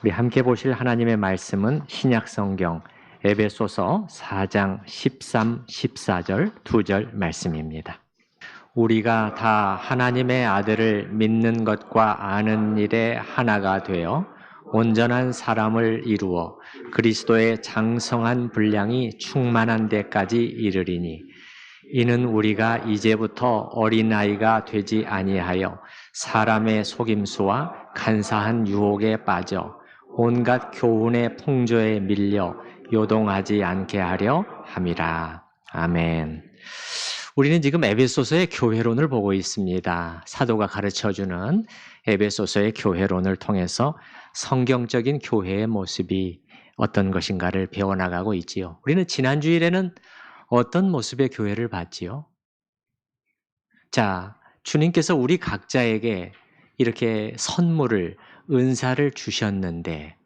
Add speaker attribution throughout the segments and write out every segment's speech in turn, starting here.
Speaker 1: 우리 함께 보실 하나님의 말씀은 신약성경 에베소서 4장 13, 14절, 2절 말씀입니다. 우리가 다 하나님의 아들을 믿는 것과 아는 일에 하나가 되어 온전한 사람을 이루어 그리스도의 장성한 분량이 충만한 데까지 이르리니 이는 우리가 이제부터 어린아이가 되지 아니하여 사람의 속임수와 간사한 유혹에 빠져 온갖 교훈의 풍조에 밀려 요동하지 않게 하려 함이라. 아멘. 우리는 지금 에베소서의 교회론을 보고 있습니다. 사도가 가르쳐주는 에베소서의 교회론을 통해서 성경적인 교회의 모습이 어떤 것인가를 배워나가고 있지요. 우리는 지난 주일에는 어떤 모습의 교회를 봤지요? 자, 주님께서 우리 각자에게 이렇게 선물을, 은사를 주셨는데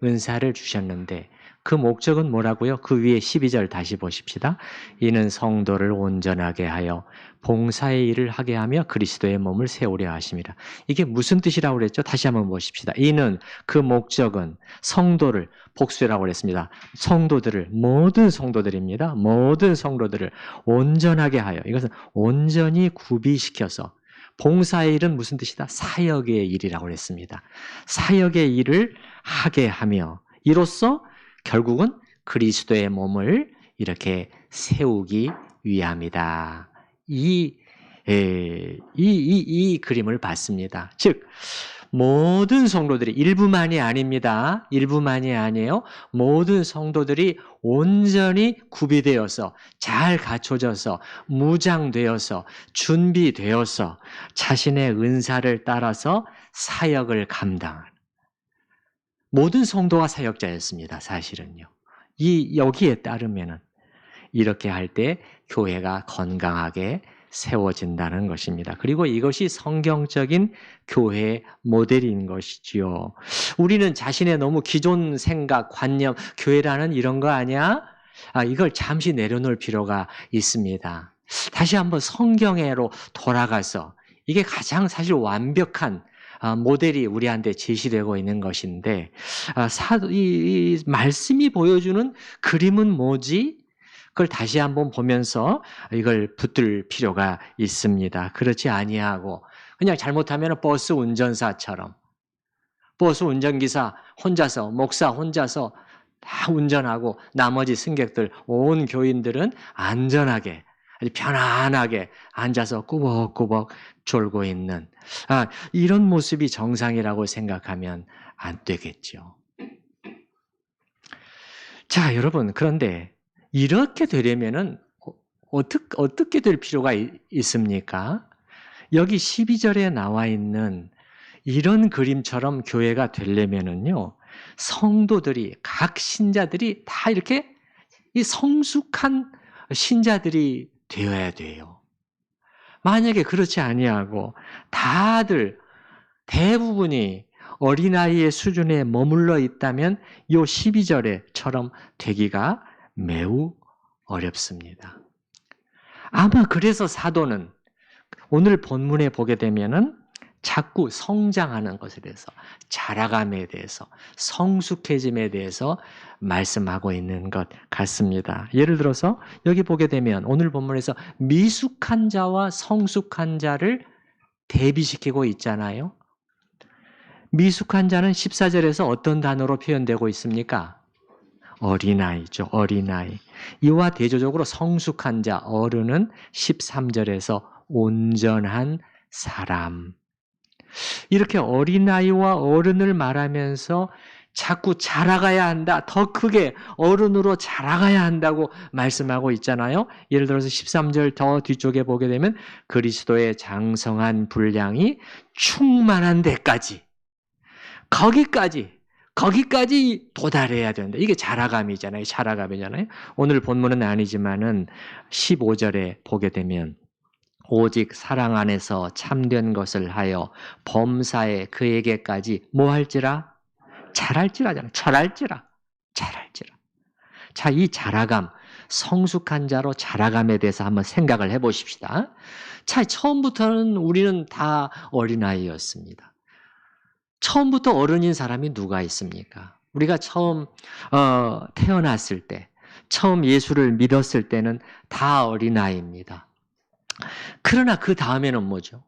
Speaker 1: 그 목적은 뭐라고요? 그 위에 12절 다시 보십시다. 이는 성도를 온전하게 하여 봉사의 일을 하게 하며 그리스도의 몸을 세우려 하심이라. 이게 무슨 뜻이라고 그랬죠? 다시 한번 보십시다. 이는 그 목적은 성도를, 복수라고 그랬습니다. 성도들을, 모든 성도들입니다. 모든 성도들을 온전하게 하여, 이것은 온전히 구비시켜서, 봉사의 일은 무슨 뜻이다? 사역의 일이라고 그랬습니다. 사역의 일을 하게 하며 이로써 결국은 그리스도의 몸을 이렇게 세우기 위함이다. 이 그림을 봤습니다. 즉 모든 성도들이, 일부만이 아닙니다. 일부만이 아니에요. 모든 성도들이 온전히 구비되어서, 잘 갖춰져서, 무장되어서, 준비되어서 자신의 은사를 따라서 사역을 감당하는, 모든 성도가 사역자였습니다. 사실은요. 여기에 따르면은 이렇게 할 때 교회가 건강하게 세워진다는 것입니다. 그리고 이것이 성경적인 교회의 모델인 것이지요. 우리는 자신의 너무 기존 생각, 관념, 교회라는 이런 거 아니야? 이걸 잠시 내려놓을 필요가 있습니다. 다시 한번 성경으로 돌아가서, 이게 가장 사실 완벽한 모델이 우리한테 제시되고 있는 것인데, 이 말씀이 보여주는 그림은 뭐지? 그걸 다시 한번 보면서 이걸 붙들 필요가 있습니다. 그렇지 아니하고 그냥 잘못하면 버스 운전사처럼, 버스 운전기사 혼자서, 목사 혼자서 다 운전하고 나머지 승객들, 온 교인들은 안전하게, 아주 편안하게 앉아서 꾸벅꾸벅 졸고 있는, 이런 모습이 정상이라고 생각하면 안 되겠죠. 자, 여러분, 그런데 이렇게 되려면은 어떻게 될 필요가 있습니까? 여기 12절에 나와 있는 이런 그림처럼 교회가 되려면은요, 성도들이, 각 신자들이 다 이렇게 이 성숙한 신자들이 되어야 돼요. 만약에 그렇지 아니하고 다들, 대부분이 어린아이의 수준에 머물러 있다면 이 12절에처럼 되기가 매우 어렵습니다. 아마 그래서 사도는 오늘 본문에 보게 되면은 자꾸 성장하는 것에 대해서, 자라감에 대해서, 성숙해짐에 대해서 말씀하고 있는 것 같습니다. 예를 들어서 여기 보게 되면 오늘 본문에서 미숙한 자와 성숙한 자를 대비시키고 있잖아요. 미숙한 자는 14절에서 어떤 단어로 표현되고 있습니까? 어린아이죠. 어린아이. 이와 대조적으로 성숙한 자, 어른은 13절에서 온전한 사람. 이렇게 어린아이와 어른을 말하면서 자꾸 자라가야 한다, 더 크게 어른으로 자라가야 한다고 말씀하고 있잖아요. 예를 들어서 13절 더 뒤쪽에 보게 되면 그리스도의 장성한 분량이 충만한 데까지, 거기까지 도달해야 된다. 이게 자라감이잖아요. 자라감이잖아요. 오늘 본문은 아니지만은 15절에 보게 되면 오직 사랑 안에서 참된 것을 하여 범사에 그에게까지 뭐 할지라? 잘할지라잖아요. 잘할지라. 자, 이 자라감, 성숙한 자로 자라감에 대해서 한번 생각을 해보십시다. 자, 처음부터는 우리는 다 어린아이였습니다. 처음부터 어른인 사람이 누가 있습니까? 우리가 처음 태어났을 때, 처음 예수를 믿었을 때는 다 어린아이입니다. 그러나 그 다음에는 뭐죠?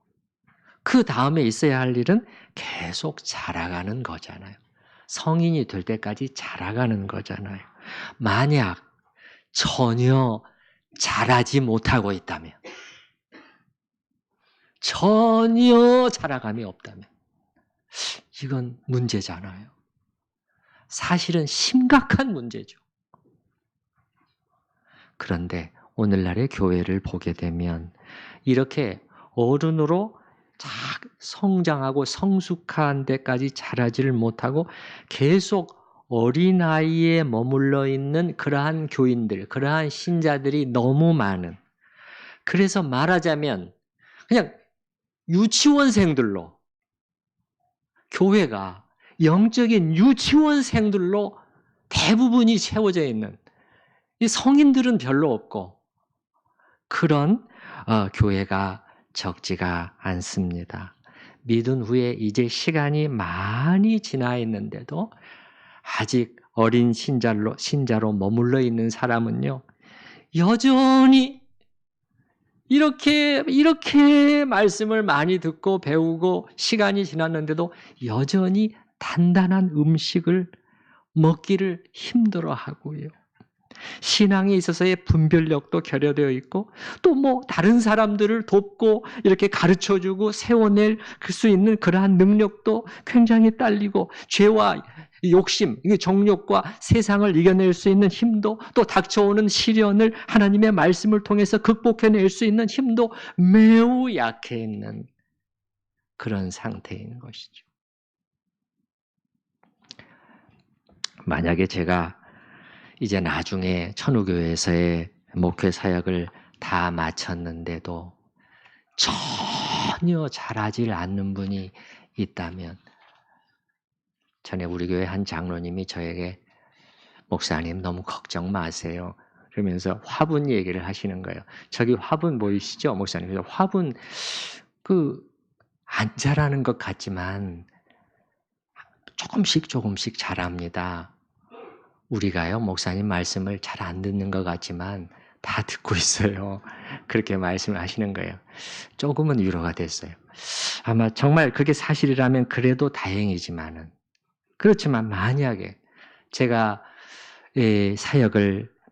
Speaker 1: 그 다음에 있어야 할 일은 계속 자라가는 거잖아요. 성인이 될 때까지 자라가는 거잖아요. 만약 전혀 자라지 못하고 있다면, 전혀 자라감이 없다면, 이건 문제잖아요. 사실은 심각한 문제죠. 그런데 오늘날의 교회를 보게 되면 이렇게 어른으로 성장하고 성숙한 데까지 자라지를 못하고 계속 어린아이에 머물러 있는 그러한 교인들, 그러한 신자들이 너무 많은, 그래서 말하자면 그냥 유치원생들로, 교회가 영적인 유치원생들로 대부분이 채워져 있는, 이 성인들은 별로 없고 그런 교회가 적지가 않습니다. 믿은 후에 이제 시간이 많이 지나 있는데도 아직 어린 신자로 머물러 있는 사람은요, 여전히 이렇게 말씀을 많이 듣고 배우고 시간이 지났는데도 여전히 단단한 음식을 먹기를 힘들어 하고요. 신앙에 있어서의 분별력도 결여되어 있고, 또 다른 사람들을 돕고 이렇게 가르쳐주고 세워낼 수 있는 그러한 능력도 굉장히 딸리고, 죄와 욕심, 정욕과 세상을 이겨낼 수 있는 힘도, 또 닥쳐오는 시련을 하나님의 말씀을 통해서 극복해낼 수 있는 힘도 매우 약해 있는 그런 상태인 것이죠. 만약에 제가 이제 나중에 천우교회에서의 목회 사역을 다 마쳤는데도 전혀 자라질 않는 분이 있다면, 전에 우리 교회 한 장로님이 저에게 목사님 너무 걱정 마세요 그러면서 화분 얘기를 하시는 거예요. 저기 화분 보이시죠 목사님? 그래서 화분 안 자라는 것 같지만 조금씩 자랍니다. 우리가요, 목사님 말씀을 잘 안 듣는 것 같지만 다 듣고 있어요. 그렇게 말씀을 하시는 거예요. 조금은 위로가 됐어요. 아마 정말 그게 사실이라면 그래도 다행이지만은, 그렇지만 만약에 제가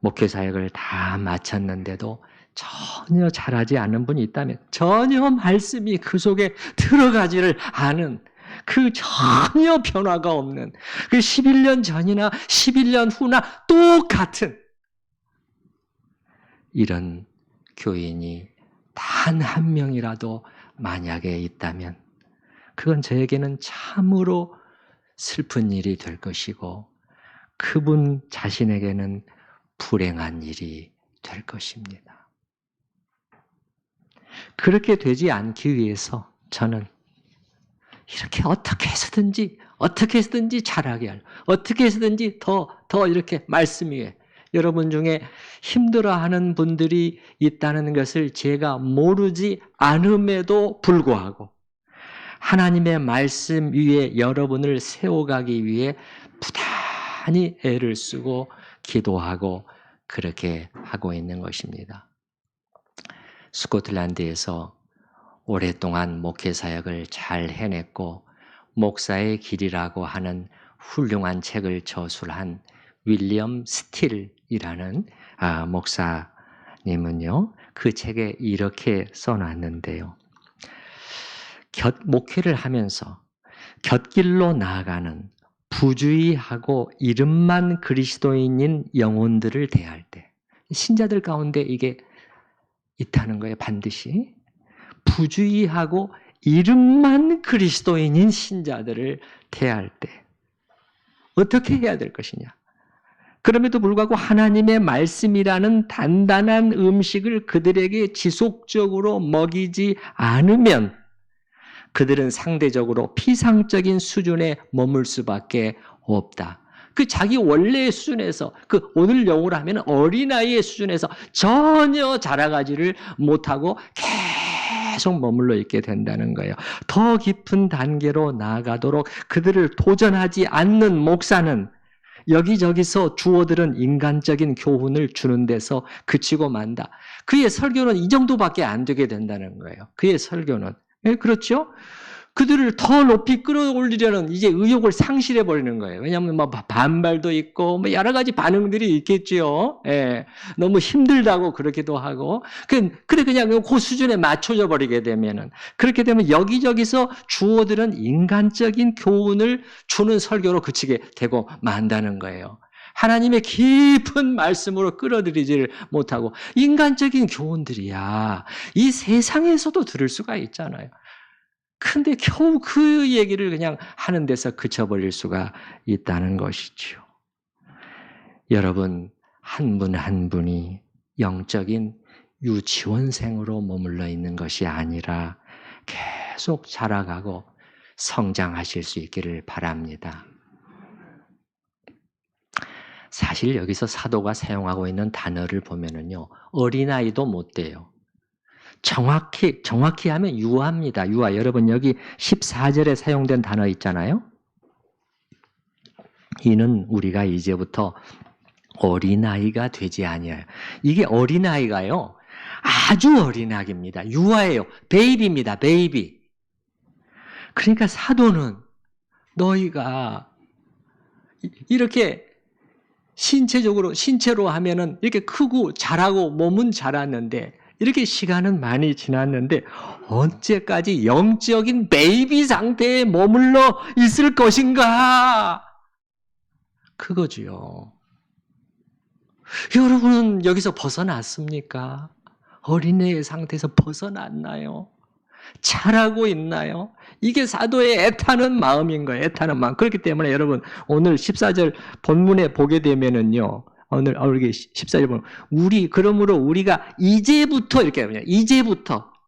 Speaker 1: 목회 사역을 다 마쳤는데도 전혀 잘하지 않는 분이 있다면, 전혀 말씀이 그 속에 들어가지를 않은, 그 전혀 변화가 없는, 그 11년 전이나 11년 후나 똑같은 이런 교인이 단 한 명이라도 만약에 있다면, 그건 저에게는 참으로 슬픈 일이 될 것이고, 그분 자신에게는 불행한 일이 될 것입니다. 그렇게 되지 않기 위해서 저는 이렇게 어떻게 해서든지 잘하게 하려, 어떻게 해서든지 더 이렇게 말씀 위에, 여러분 중에 힘들어하는 분들이 있다는 것을 제가 모르지 않음에도 불구하고 하나님의 말씀 위에 여러분을 세워가기 위해 부단히 애를 쓰고 기도하고 그렇게 하고 있는 것입니다. 스코틀랜드에서 오랫동안 목회 사역을 잘 해냈고 목사의 길이라고 하는 훌륭한 책을 저술한 윌리엄 스틸이라는 목사님은요, 그 책에 이렇게 써놨는데요. 목회를 하면서 곁길로 나아가는 부주의하고 이름만 그리스도인인 영혼들을 대할 때, 신자들 가운데 이게 있다는 거예요. 반드시 부주의하고 이름만 그리스도인인 신자들을 대할 때 어떻게 해야 될 것이냐. 그럼에도 불구하고 하나님의 말씀이라는 단단한 음식을 그들에게 지속적으로 먹이지 않으면 그들은 상대적으로 피상적인 수준에 머물 수밖에 없다. 그 자기 원래의 수준에서, 그 오늘 영어로 하면 어린아이의 수준에서 전혀 자라가지를 못하고 계속 머물러 있게 된다는 거예요. 더 깊은 단계로 나아가도록 그들을 도전하지 않는 목사는 여기저기서 주어들은 인간적인 교훈을 주는 데서 그치고 만다. 그의 설교는 이 정도밖에 안 되게 된다는 거예요. 그의 설교는. 예, 그렇죠? 그들을 더 높이 끌어올리려는 이제 의욕을 상실해 버리는 거예요. 왜냐하면 뭐 반발도 있고 뭐 여러 가지 반응들이 있겠지요. 예, 너무 힘들다고 그렇기도 하고. 그래 그냥 그 수준에 맞춰져 버리게 되면은 그렇게 되면 여기저기서 주어들은 인간적인 교훈을 주는 설교로 그치게 되고 만다는 거예요. 하나님의 깊은 말씀으로 끌어들이지를 못하고 인간적인 교훈들이야. 이 세상에서도 들을 수가 있잖아요. 근데 겨우 그 얘기를 그냥 하는 데서 그쳐버릴 수가 있다는 것이죠. 여러분, 한 분 한 분이 영적인 유치원생으로 머물러 있는 것이 아니라 계속 자라가고 성장하실 수 있기를 바랍니다. 사실 여기서 사도가 사용하고 있는 단어를 보면은요, 어린아이도 못 돼요. 정확히 하면 유아입니다. 유아. 여러분 여기 14절에 사용된 단어 있잖아요. 이는 우리가 이제부터 어린아이가 되지 아니하여. 이게 어린아이가요. 아주 어린아기입니다. 유아예요. 베이비입니다. 베이비. 그러니까 사도는 너희가 이렇게 신체로 하면은 이렇게 크고 자라고 몸은 자랐는데 이렇게 시간은 많이 지났는데 언제까지 영적인 베이비 상태에 머물러 있을 것인가? 그거지요. 여러분은 여기서 벗어났습니까? 어린애의 상태에서 벗어났나요? 자라고 있나요? 이게 사도의 애타는 마음인 거예요. 애타는 마음. 그렇기 때문에 여러분 오늘 14절 본문에 보게 되면은요. 오늘 이렇게 14절 보면 그러므로 우리가 이제부터 이렇게 하냐.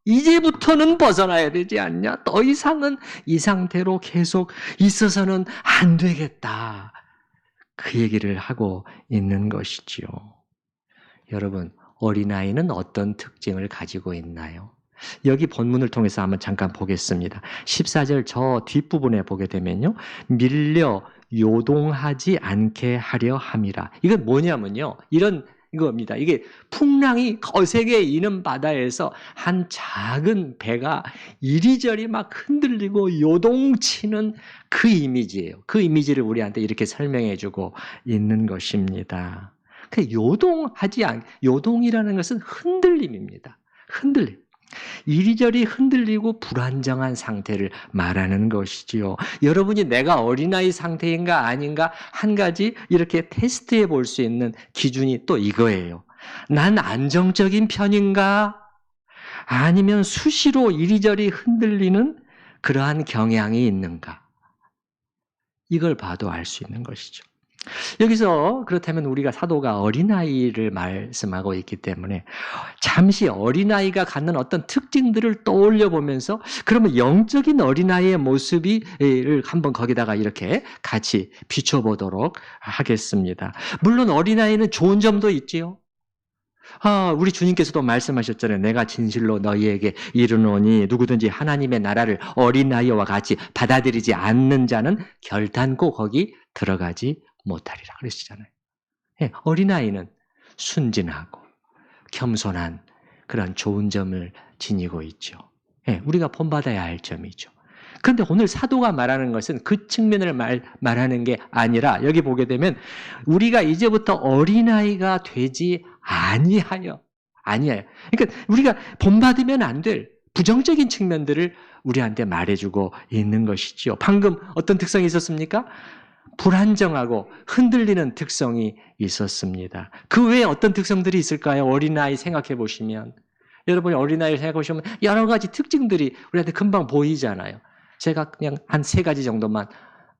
Speaker 1: 이제부터는 벗어나야 되지 않냐? 더 이상은 이 상태로 계속 있어서는 안 되겠다. 그 얘기를 하고 있는 것이지요. 여러분, 어린아이는 어떤 특징을 가지고 있나요? 여기 본문을 통해서 한번 잠깐 보겠습니다. 14절 저 뒷부분에 보게 되면요. 밀려 요동하지 않게 하려 함이라. 이건 뭐냐면요. 이겁니다. 이게 풍랑이 거세게 이는 바다에서 한 작은 배가 이리저리 막 흔들리고 요동치는 그 이미지예요. 그 이미지를 우리한테 이렇게 설명해 주고 있는 것입니다. 요동이라는 것은 흔들림입니다. 흔들림. 이리저리 흔들리고 불안정한 상태를 말하는 것이지요. 여러분이 내가 어린아이 상태인가 아닌가 한 가지 이렇게 테스트해 볼 수 있는 기준이 또 이거예요. 난 안정적인 편인가? 아니면 수시로 이리저리 흔들리는 그러한 경향이 있는가? 이걸 봐도 알 수 있는 것이죠. 여기서 그렇다면 우리가 사도가 어린아이를 말씀하고 있기 때문에 잠시 어린아이가 갖는 어떤 특징들을 떠올려 보면서 그러면 영적인 어린아이의 모습을 한번 거기다가 이렇게 같이 비춰보도록 하겠습니다. 물론 어린아이는 좋은 점도 있지요. 우리 주님께서도 말씀하셨잖아요. 내가 진실로 너희에게 이르노니 누구든지 하나님의 나라를 어린아이와 같이 받아들이지 않는 자는 결단코 거기 들어가지 못하리라 그러시잖아요. 어린아이는 순진하고 겸손한 그런 좋은 점을 지니고 있죠. 우리가 본받아야 할 점이죠. 그런데 오늘 사도가 말하는 것은 그 측면을 말하는 게 아니라 여기 보게 되면 우리가 이제부터 어린아이가 되지 아니하여. 그러니까 우리가 본받으면 안 될 부정적인 측면들을 우리한테 말해주고 있는 것이죠. 방금 어떤 특성이 있었습니까? 불안정하고 흔들리는 특성이 있었습니다. 그 외에 어떤 특성들이 있을까요? 어린아이 생각해 보시면. 여러분이 어린아이를 생각해 보시면 여러 가지 특징들이 우리한테 금방 보이잖아요. 제가 그냥 한 3가지 정도만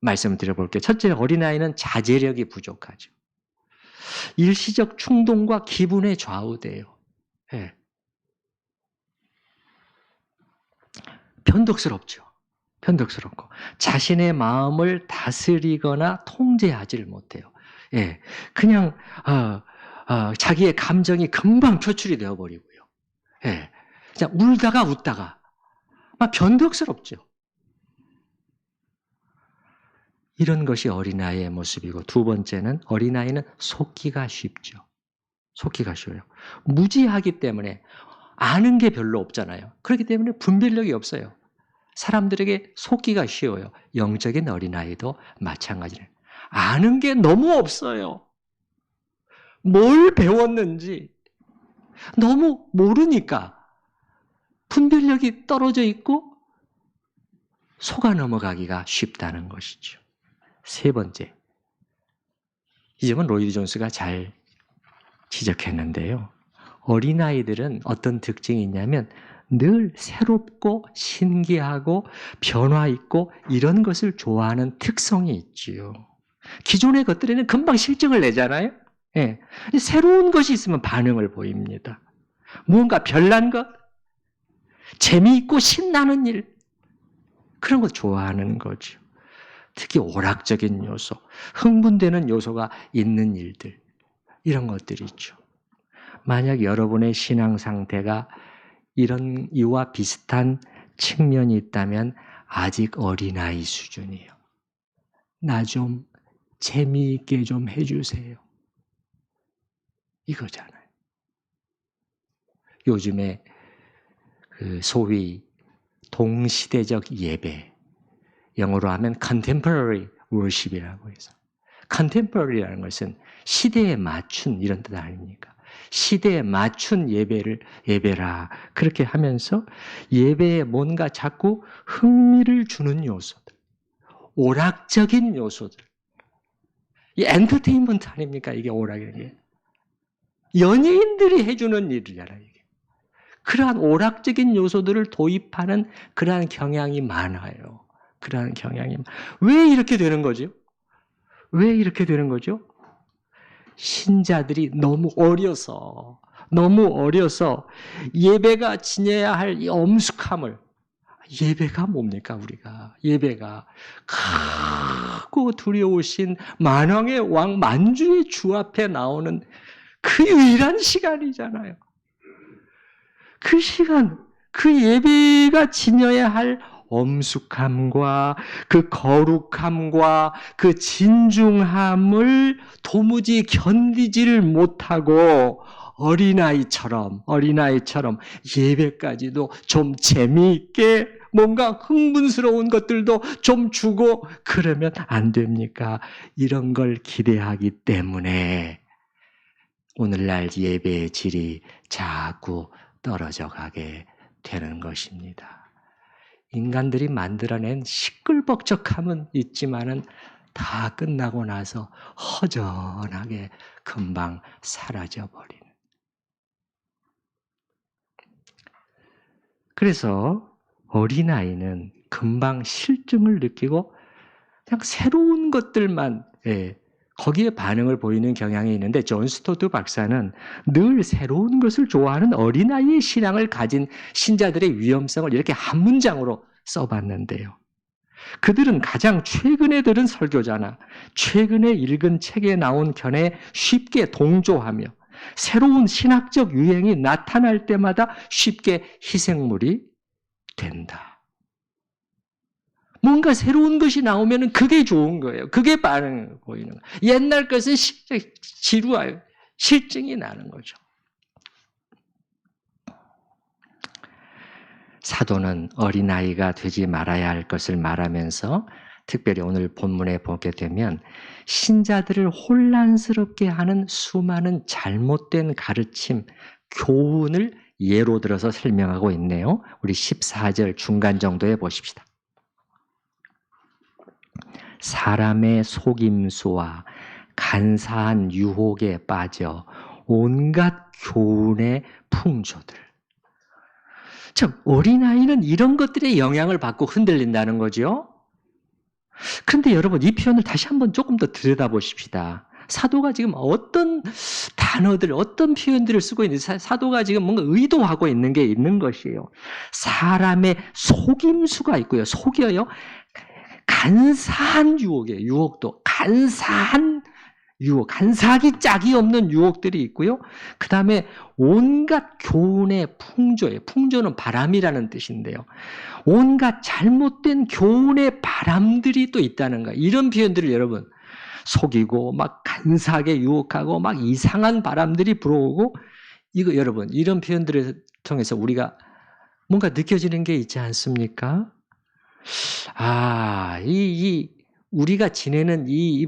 Speaker 1: 말씀을 드려볼게요. 첫째, 어린아이는 자제력이 부족하죠. 일시적 충동과 기분에 좌우돼요. 변덕스럽고 자신의 마음을 다스리거나 통제하지를 못해요. 그냥 자기의 감정이 금방 표출이 되어버리고요. 그냥 울다가 웃다가 막 변덕스럽죠. 이런 것이 어린아이의 모습이고, 두 번째는 어린아이는 속기가 쉽죠. 속기가 쉬워요. 무지하기 때문에 아는 게 별로 없잖아요. 그렇기 때문에 분별력이 없어요. 사람들에게 속기가 쉬워요. 영적인 어린아이도 마찬가지예요. 아는 게 너무 없어요. 뭘 배웠는지 너무 모르니까 분별력이 떨어져 있고 속아 넘어가기가 쉽다는 것이죠. 세 번째, 이 점은 로이드 존스가 잘 지적했는데요. 어린아이들은 어떤 특징이 있냐면 늘 새롭고 신기하고 변화 있고 이런 것을 좋아하는 특성이 있지요. 기존의 것들에는 금방 실증을 내잖아요. 예. 새로운 것이 있으면 반응을 보입니다. 무언가 별난 것, 재미있고 신나는 일, 그런 거 좋아하는 거죠. 특히 오락적인 요소, 흥분되는 요소가 있는 일들, 이런 것들이 있죠. 만약 여러분의 신앙 상태가 이런 이와 비슷한 측면이 있다면 아직 어린아이 수준이에요. 나 좀 재미있게 좀 해주세요. 이거잖아요. 요즘에 그 소위 동시대적 예배, 영어로 하면 contemporary worship이라고 해서, contemporary라는 것은 시대에 맞춘 이런 뜻 아닙니까? 시대에 맞춘 예배라 그렇게 하면서 예배에 뭔가 자꾸 흥미를 주는 요소들, 오락적인 요소들, 이 엔터테인먼트 아닙니까? 이게 오락이라는 게 연예인들이 해주는 일이잖아요. 이게. 그러한 오락적인 요소들을 도입하는 그러한 경향이 많아요. 그러한 경향이. 왜 이렇게 되는 거죠? 왜 이렇게 되는 거죠? 신자들이 너무 어려서 예배가 지녀야 할 이 엄숙함을, 예배가 뭡니까 우리가? 예배가 크고 두려우신 만왕의 왕 만주의 주 앞에 나오는 그 유일한 시간이잖아요. 그 시간, 그 예배가 지녀야 할 엄숙함과 그 거룩함과 그 진중함을 도무지 견디지를 못하고 어린아이처럼 예배까지도 좀 재미있게 뭔가 흥분스러운 것들도 좀 주고 그러면 안 됩니까? 이런 걸 기대하기 때문에 오늘날 예배의 질이 자꾸 떨어져 가게 되는 것입니다. 인간들이 만들어낸 시끌벅적함은 있지만은 다 끝나고 나서 허전하게 금방 사라져버리는. 그래서 어린아이는 금방 실증을 느끼고 그냥 새로운 것들만 거기에 반응을 보이는 경향이 있는데, 존 스토트 박사는 늘 새로운 것을 좋아하는 어린아이의 신앙을 가진 신자들의 위험성을 이렇게 한 문장으로 써봤는데요. 그들은 가장 최근에 들은 설교자나 최근에 읽은 책에 나온 견해에 쉽게 동조하며 새로운 신학적 유행이 나타날 때마다 쉽게 희생물이 된다. 뭔가 새로운 것이 나오면 그게 좋은 거예요. 그게 반응을 보이는 거예요. 옛날 것은 지루해요. 실증이 나는 거죠. 사도는 어린아이가 되지 말아야 할 것을 말하면서 특별히 오늘 본문에 보게 되면 신자들을 혼란스럽게 하는 수많은 잘못된 가르침, 교훈을 예로 들어서 설명하고 있네요. 우리 14절 중간 정도에 보십시다. 사람의 속임수와 간사한 유혹에 빠져 온갖 교훈의 풍조들. 참, 어린아이는 이런 것들의 영향을 받고 흔들린다는 거죠. 그런데 여러분, 이 표현을 다시 한번 조금 더 들여다보십시다. 사도가 지금 어떤 단어들, 어떤 표현들을 쓰고 있는지, 사도가 지금 뭔가 의도하고 있는 게 있는 것이에요. 사람의 속임수가 있고요. 속여요. 간사한 유혹이에요. 유혹도 간사한 유혹, 간사하기 짝이 없는 유혹들이 있고요. 그 다음에 온갖 교훈의 풍조예요. 풍조는 바람이라는 뜻인데요. 온갖 잘못된 교훈의 바람들이 또 있다는 거예요. 이런 표현들을 여러분 속이고 막 간사하게 유혹하고 막 이상한 바람들이 불어오고 이거 여러분 이런 표현들을 통해서 우리가 뭔가 느껴지는 게 있지 않습니까? 우리가 지내는 이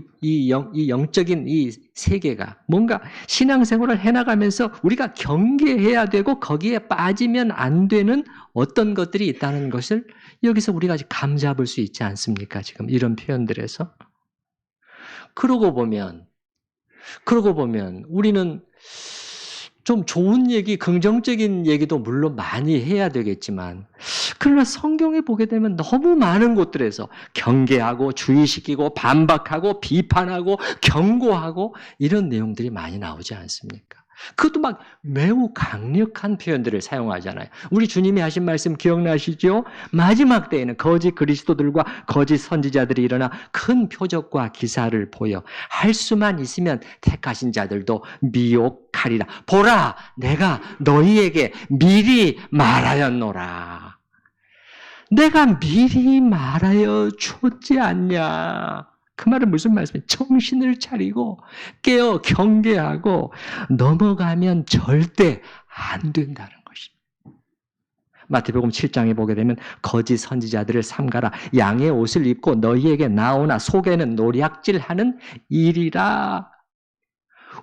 Speaker 1: 영적인 이 세계가 뭔가 신앙생활을 해나가면서 우리가 경계해야 되고 거기에 빠지면 안 되는 어떤 것들이 있다는 것을 여기서 우리가 감잡을 수 있지 않습니까? 지금 이런 표현들에서. 그러고 보면 우리는 좀 좋은 얘기, 긍정적인 얘기도 물론 많이 해야 되겠지만 그러나 성경에 보게 되면 너무 많은 곳들에서 경계하고 주의시키고 반박하고 비판하고 경고하고 이런 내용들이 많이 나오지 않습니까? 그것도 막 매우 강력한 표현들을 사용하잖아요. 우리 주님이 하신 말씀 기억나시죠? 마지막 때에는 거짓 그리스도들과 거짓 선지자들이 일어나 큰 표적과 기사를 보여 할 수만 있으면 택하신 자들도 미혹하리라. 보라, 내가 너희에게 미리 말하였노라. 내가 미리 말하여 줬지 않냐. 그 말은 무슨 말씀이에요? 정신을 차리고 깨어 경계하고 넘어가면 절대 안 된다는 것입니다. 마태복음 7장에 보게 되면 거짓 선지자들을 삼가라. 양의 옷을 입고 너희에게 나오나 속에는 노략질하는 일이라.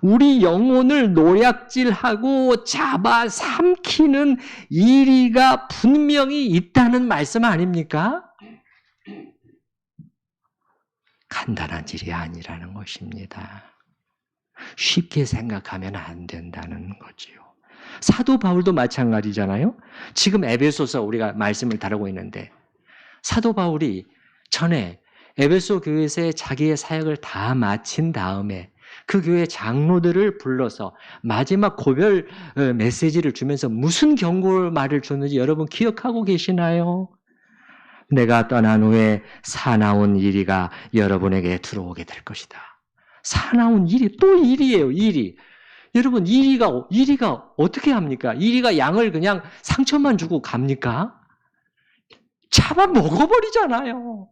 Speaker 1: 우리 영혼을 노략질하고 잡아 삼키는 일이가 분명히 있다는 말씀 아닙니까? 간단한 일이 아니라는 것입니다. 쉽게 생각하면 안 된다는 거지요. 사도 바울도 마찬가지잖아요. 지금 에베소서 우리가 말씀을 다루고 있는데 사도 바울이 전에 에베소 교회에서 자기의 사역을 다 마친 다음에 그 교회 장로들을 불러서 마지막 고별 메시지를 주면서 무슨 경고 말을 줬는지 여러분 기억하고 계시나요? 내가 떠난 후에 사나운 이리가 여러분에게 들어오게 될 것이다. 사나운 이리, 또 이리예요, 이리. 여러분, 이리가 어떻게 합니까? 이리가 양을 그냥 상처만 주고 갑니까? 잡아 먹어버리잖아요.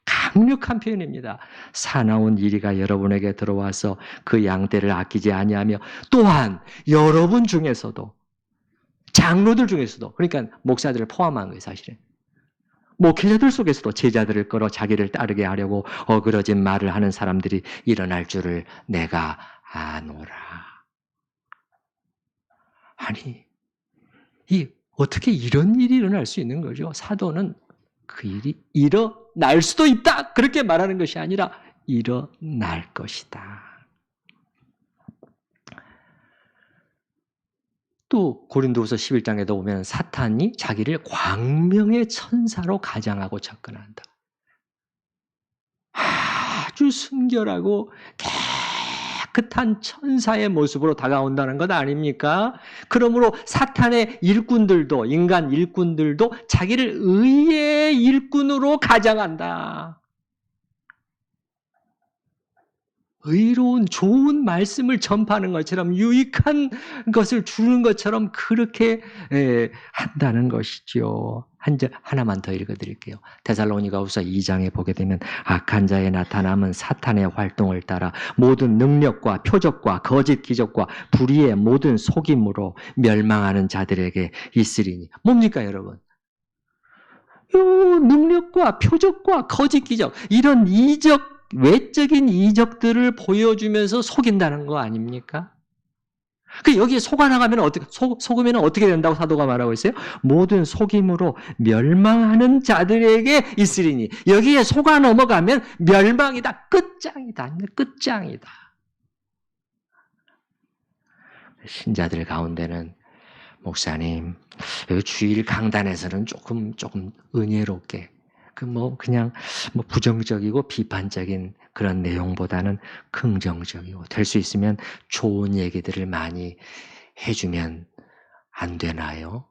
Speaker 1: 강력한 표현입니다. 사나운 이리가 여러분에게 들어와서 그 양떼를 아끼지 아니하며 또한 여러분 중에서도 장로들 중에서도 그러니까 목사들을 포함한 거예요, 사실은. 목회자들 속에서도 제자들을 끌어 자기를 따르게 하려고 어그러진 말을 하는 사람들이 일어날 줄을 내가 아노라. 아니, 어떻게 이런 일이 일어날 수 있는 거죠? 사도는 그 일이 일어날 수도 있다. 그렇게 말하는 것이 아니라 일어날 것이다. 또 고린도후서 11장에도 보면 사탄이 자기를 광명의 천사로 가장하고 접근한다. 아주 순결하고 깨끗한 천사의 모습으로 다가온다는 것 아닙니까? 그러므로 사탄의 일꾼들도 인간 일꾼들도 자기를 의의 일꾼으로 가장한다. 의로운 좋은 말씀을 전파하는 것처럼 유익한 것을 주는 것처럼 그렇게 한다는 것이죠. 하나만 더 읽어드릴게요. 데살로니가후서 2장에 보게 되면 악한 자의 나타남은 사탄의 활동을 따라 모든 능력과 표적과 거짓 기적과 불의의 모든 속임으로 멸망하는 자들에게 있으리니. 뭡니까 여러분? 능력과 표적과 거짓 기적 이런 외적인 이적들을 보여주면서 속인다는 거 아닙니까? 여기에 속아나가면 속으면 어떻게 된다고 사도가 말하고 있어요? 모든 속임으로 멸망하는 자들에게 있으리니. 여기에 속아 넘어가면 멸망이다. 끝장이다. 끝장이다. 신자들 가운데는 목사님, 주일 강단에서는 조금 은혜롭게 그냥 부정적이고 비판적인 그런 내용보다는 긍정적이고 될 수 있으면 좋은 얘기들을 많이 해주면 안 되나요?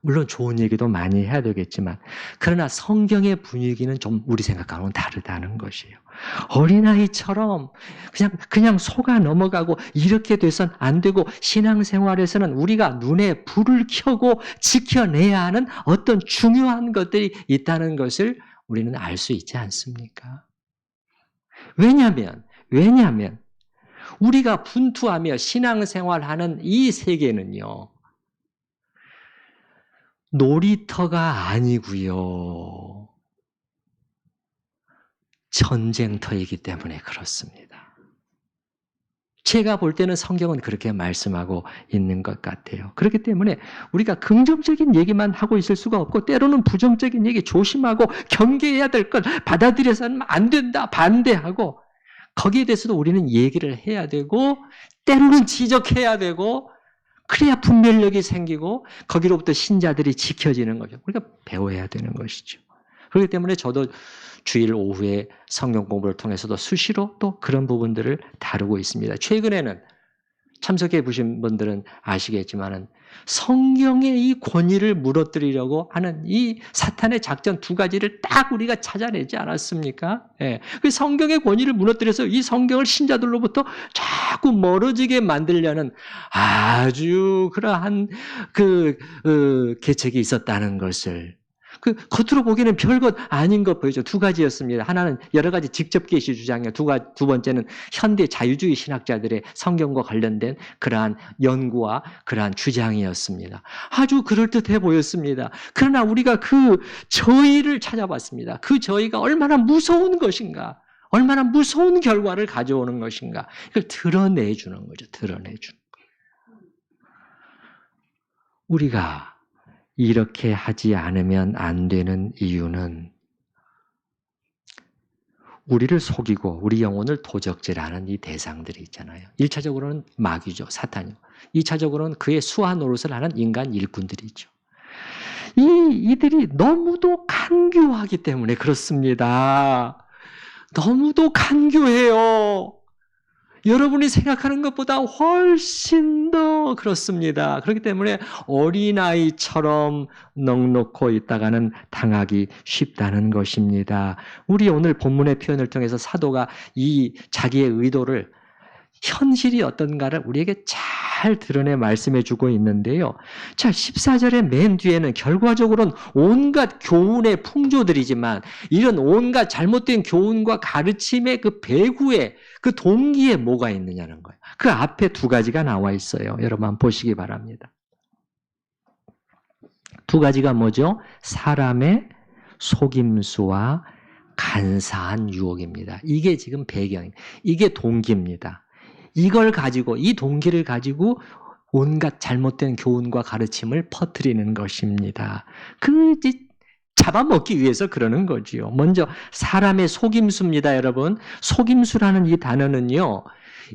Speaker 1: 물론 좋은 얘기도 많이 해야 되겠지만 그러나 성경의 분위기는 좀 우리 생각과는 다르다는 것이에요. 어린아이처럼 그냥 속아 넘어가고 이렇게 돼선 안 되고 신앙생활에서는 우리가 눈에 불을 켜고 지켜내야 하는 어떤 중요한 것들이 있다는 것을 우리는 알 수 있지 않습니까? 왜냐하면 우리가 분투하며 신앙생활하는 이 세계는요. 놀이터가 아니고요. 전쟁터이기 때문에 그렇습니다. 제가 볼 때는 성경은 그렇게 말씀하고 있는 것 같아요. 그렇기 때문에 우리가 긍정적인 얘기만 하고 있을 수가 없고 때로는 부정적인 얘기 조심하고 경계해야 될 것 받아들여서는 안 된다 반대하고 거기에 대해서도 우리는 얘기를 해야 되고 때로는 지적해야 되고 그래야 분별력이 생기고 거기로부터 신자들이 지켜지는 거죠. 우리가 배워야 되는 것이죠. 그렇기 때문에 저도 주일 오후에 성경 공부를 통해서도 수시로 또 그런 부분들을 다루고 있습니다. 최근에는 참석해 보신 분들은 아시겠지만은 성경의 이 권위를 무너뜨리려고 하는 이 사탄의 작전 두 가지를 딱 우리가 찾아내지 않았습니까? 예. 그 성경의 권위를 무너뜨려서 이 성경을 신자들로부터 자꾸 멀어지게 만들려는 아주 그러한 계책이 있었다는 것을 겉으로 보기에는 별것 아닌 것 보이죠. 두 가지였습니다. 하나는 여러 가지 직접 계시 주장이요. 두 번째는 현대 자유주의 신학자들의 성경과 관련된 그러한 연구와 그러한 주장이었습니다. 아주 그럴듯해 보였습니다. 그러나 우리가 그 저희를 찾아봤습니다. 그 저희가 얼마나 무서운 것인가, 얼마나 무서운 결과를 가져오는 것인가, 이걸 드러내주는 거죠. 드러내주는 거예요. 우리가 이렇게 하지 않으면 안 되는 이유는 우리를 속이고 우리 영혼을 도적질하는 이 대상들이 있잖아요. 1차적으로는 마귀죠. 사탄이요. 2차적으로는 그의 수하 노릇을 하는 인간 일꾼들이죠. 이들이 너무도 간교하기 때문에 그렇습니다. 너무도 간교해요. 여러분이 생각하는 것보다 훨씬 더 그렇습니다. 그렇기 때문에 어린아이처럼 넉넉고 있다가는 당하기 쉽다는 것입니다. 우리 오늘 본문의 표현을 통해서 사도가 이 자기의 의도를 현실이 어떤가를 우리에게 잘 드러내 말씀해 주고 있는데요. 자, 14절의 맨 뒤에는 결과적으로는 온갖 교훈의 풍조들이지만 이런 온갖 잘못된 교훈과 가르침의 그 배후에 그 동기에 뭐가 있느냐는 거예요. 그 앞에 두 가지가 나와 있어요. 여러분 한번 보시기 바랍니다. 두 가지가 뭐죠? 사람의 속임수와 간사한 유혹입니다. 이게 지금 배경입니다. 이게 동기입니다. 이걸 가지고 이 동기를 가지고 온갖 잘못된 교훈과 가르침을 퍼뜨리는 것입니다. 잡아먹기 위해서 그러는 거지요. 먼저 사람의 속임수입니다, 여러분. 속임수라는 이 단어는요.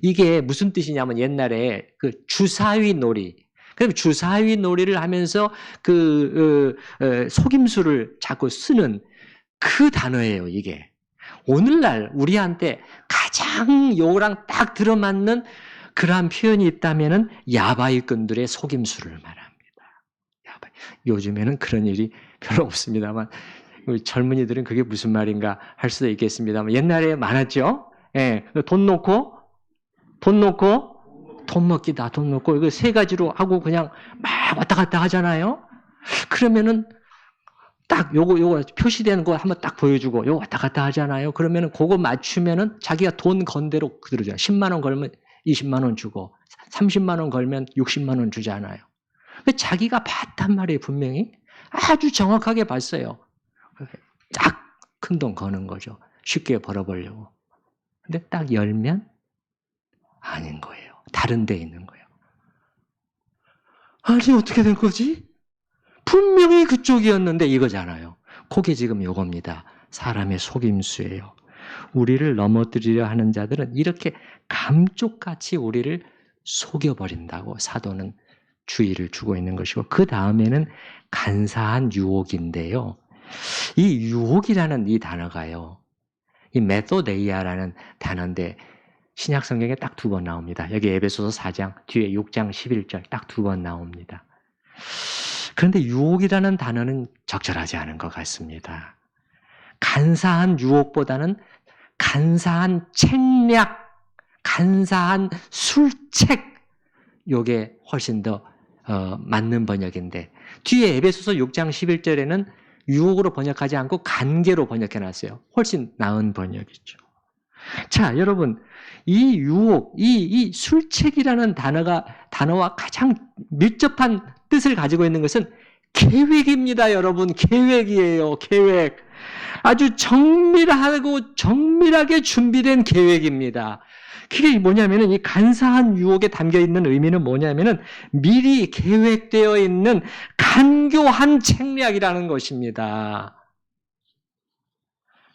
Speaker 1: 이게 무슨 뜻이냐면 옛날에 그 주사위 놀이. 그럼 주사위 놀이를 하면서 속임수를 자꾸 쓰는 그 단어예요, 이게. 오늘날 우리한테 가장 요거랑 딱 들어맞는 그러한 표현이 있다면은 야바이꾼들의 속임수를 말합니다. 요즘에는 그런 일이 별로 없습니다만 젊은이들은 그게 무슨 말인가 할 수도 있겠습니다만 옛날에 많았죠. 예, 돈 놓고 돈 먹기다. 돈 놓고 이거 세 가지로 하고 그냥 막 왔다 갔다 하잖아요. 그러면은 딱 요거 표시되는 거 한번 딱 보여주고 요거 왔다 갔다 하잖아요. 그러면은 그거 맞추면은 자기가 돈 건 대로 그대로 줘요. 10만 원 걸면 20만 원 주고 30만 원 걸면 60만 원 주잖아요. 자기가 봤단 말이에요. 분명히 아주 정확하게 봤어요. 딱 큰 돈 거는 거죠. 쉽게 벌어보려고. 근데 딱 열면 아닌 거예요. 다른 데 있는 거예요. 아니 어떻게 된 거지? 분명히 그쪽이었는데 이거잖아요. 그게 지금 요겁니다. 사람의 속임수예요. 우리를 넘어뜨리려 하는 자들은 이렇게 감쪽같이 우리를 속여버린다고 사도는 주의를 주고 있는 것이고 그 다음에는 간사한 유혹인데요. 이 유혹이라는 이 단어가요. 이 메소데이아라는 단어인데 신약 성경에 딱 두 번 나옵니다. 여기 에베소서 4장 뒤에 6장 11절 딱 두 번 나옵니다. 그런데 유혹이라는 단어는 적절하지 않은 것 같습니다. 간사한 유혹보다는 간사한 책략, 간사한 술책, 요게 훨씬 더 맞는 번역인데, 뒤에 에베소서 6장 11절에는 유혹으로 번역하지 않고 간계로 번역해놨어요. 훨씬 나은 번역이죠. 자, 여러분, 이 유혹, 이 술책이라는 단어와 가장 밀접한 뜻을 가지고 있는 것은 계획입니다, 여러분. 계획이에요, 계획. 아주 정밀하게 준비된 계획입니다. 그게 뭐냐면은, 이 간사한 유혹에 담겨 있는 의미는 뭐냐면은, 미리 계획되어 있는 간교한 책략이라는 것입니다.